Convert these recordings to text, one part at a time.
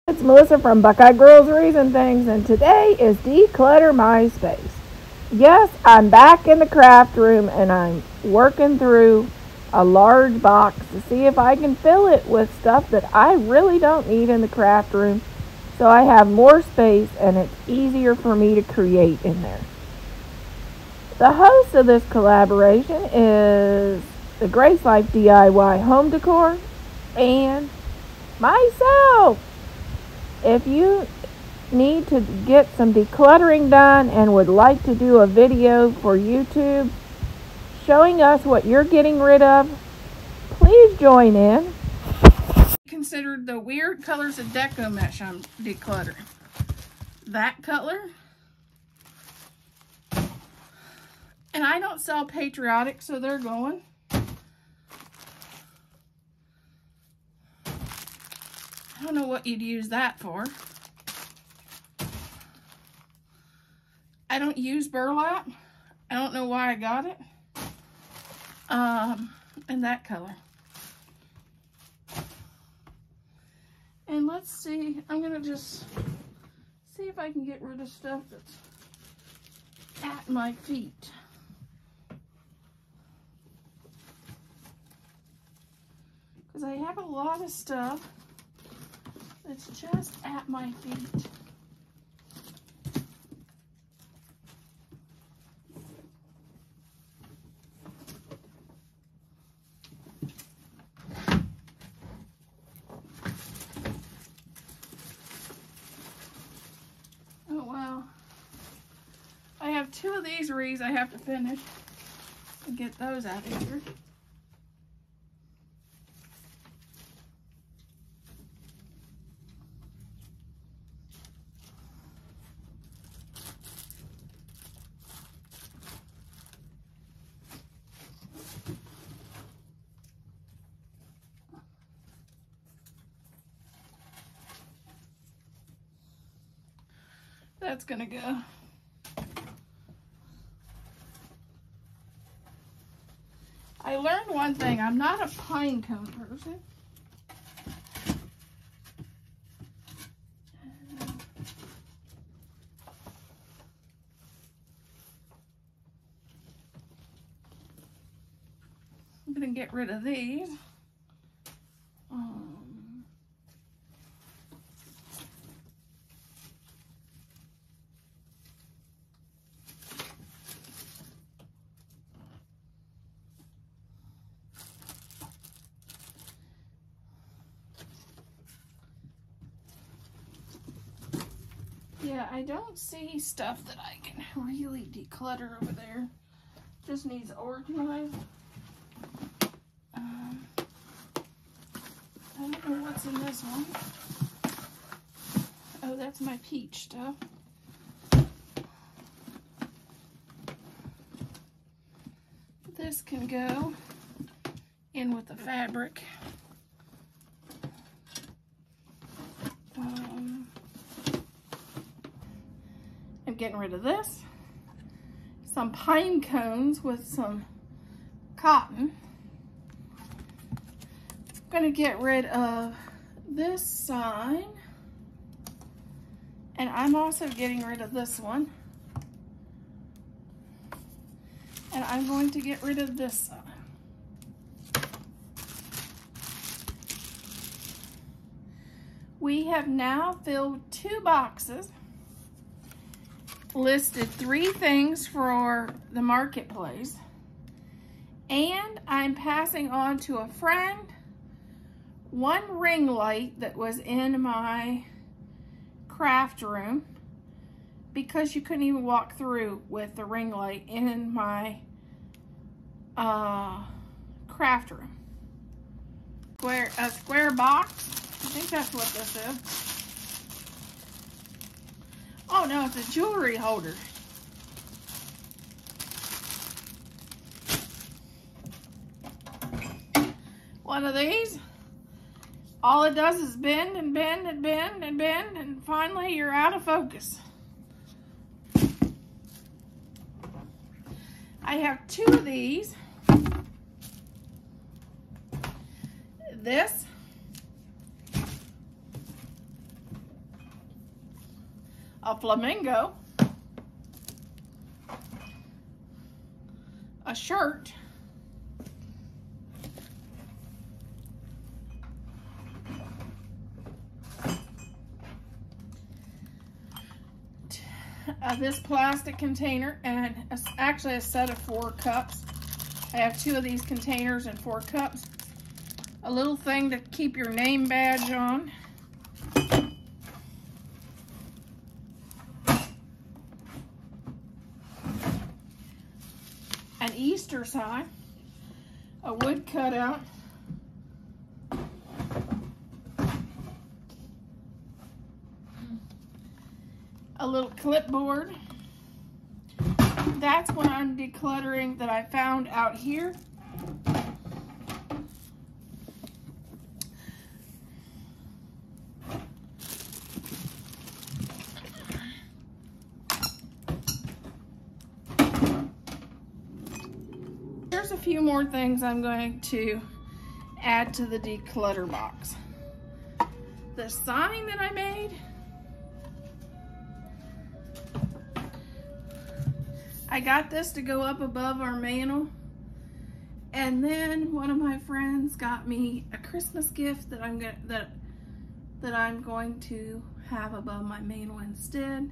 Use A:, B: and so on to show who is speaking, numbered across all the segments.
A: It's Melissa from Buckeye Groceries and Things, and today is Declutter My Space. Yes, I'm back in the craft room and I'm working through a large box to see if I can fill it with stuff that I really don't need in the craft room, so I have more space and it's easier for me to create in there. The host of this collaboration is the Grace Life DIY Home Decor and myself. If you need to get some decluttering done and would like to do a video for YouTube showing us what you're getting rid of, please join in. Considered the weird colors of deco mesh I'm decluttering. That color. And I don't sell patriotic, so they're going. I don't know what you'd use that for. I don't use burlap. I don't know why I got it. In that color. And let's see, I'm gonna just see if I can get rid of stuff that's at my feet. Because I have a lot of stuff that's just at my feet. Oh wow. I have two of these wreaths I have to finish and get those out of here. That's gonna go. I learned one thing. I'm not a pine cone person. I'm gonna get rid of these. Yeah, I don't see stuff that I can really declutter over there. Just needs organized. I don't know what's in this one. Oh, that's my peach stuff. This can go in with the fabric. I'm getting rid of this. Some pine cones with some cotton. I'm gonna get rid of this sign. And I'm also getting rid of this one. And I'm going to get rid of this sign. We have now filled 2 boxes, listed 3 things for the marketplace, and I'm passing on to a friend 1 ring light that was in my craft room because you couldn't even walk through with the ring light in my craft room. A square box. I think that's what this is. Oh no, it's a jewelry holder. One of these. All it does is bend and bend and bend and bend, and finally you're out of focus. I have 2 of these. This a flamingo, a shirt, this plastic container, and actually a set of 4 cups. I have 2 of these containers and 4 cups. A little thing to keep your name badge on. An Easter sign, a wood cutout, a little clipboard. That's what I'm decluttering that I found out here. There's a few more things I'm going to add to the declutter box. The sign that I made, I got this to go up above our mantle, and then one of my friends got me a Christmas gift that I'm going to have above my mantle instead.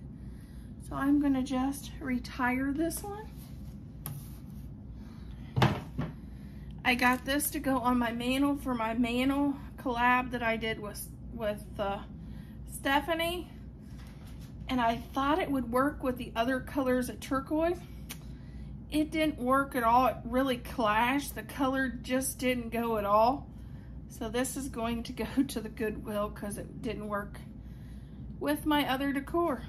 A: So I'm gonna just retire this one. I got this to go on my mantle for my mantle collab that I did with Stephanie, and I thought it would work with the other colors of turquoise. It didn't work at all. It really clashed. The color just didn't go at all. So this is going to go to the Goodwill because it didn't work with my other decor.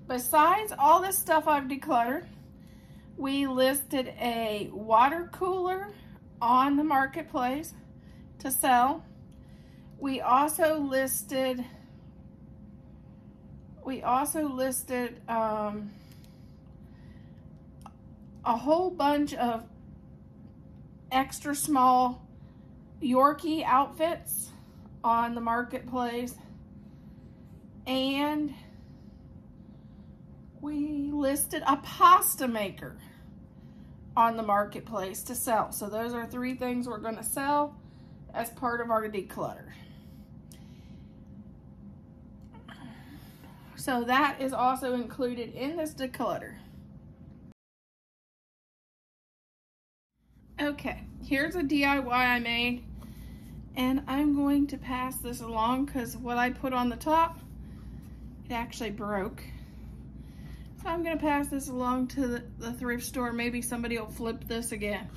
A: Besides all this stuff I've decluttered, we listed a water cooler on the marketplace to sell. We also listed a whole bunch of extra small Yorkie outfits on the marketplace, and we listed a pasta maker on the marketplace to sell. So those are 3 things we're going to sell as part of our declutter. So that is also included in this declutter. Okay, here's a DIY I made, and I'm going to pass this along because what I put on the top, it actually broke. So I'm going to pass this along to the thrift store. Maybe somebody will flip this again.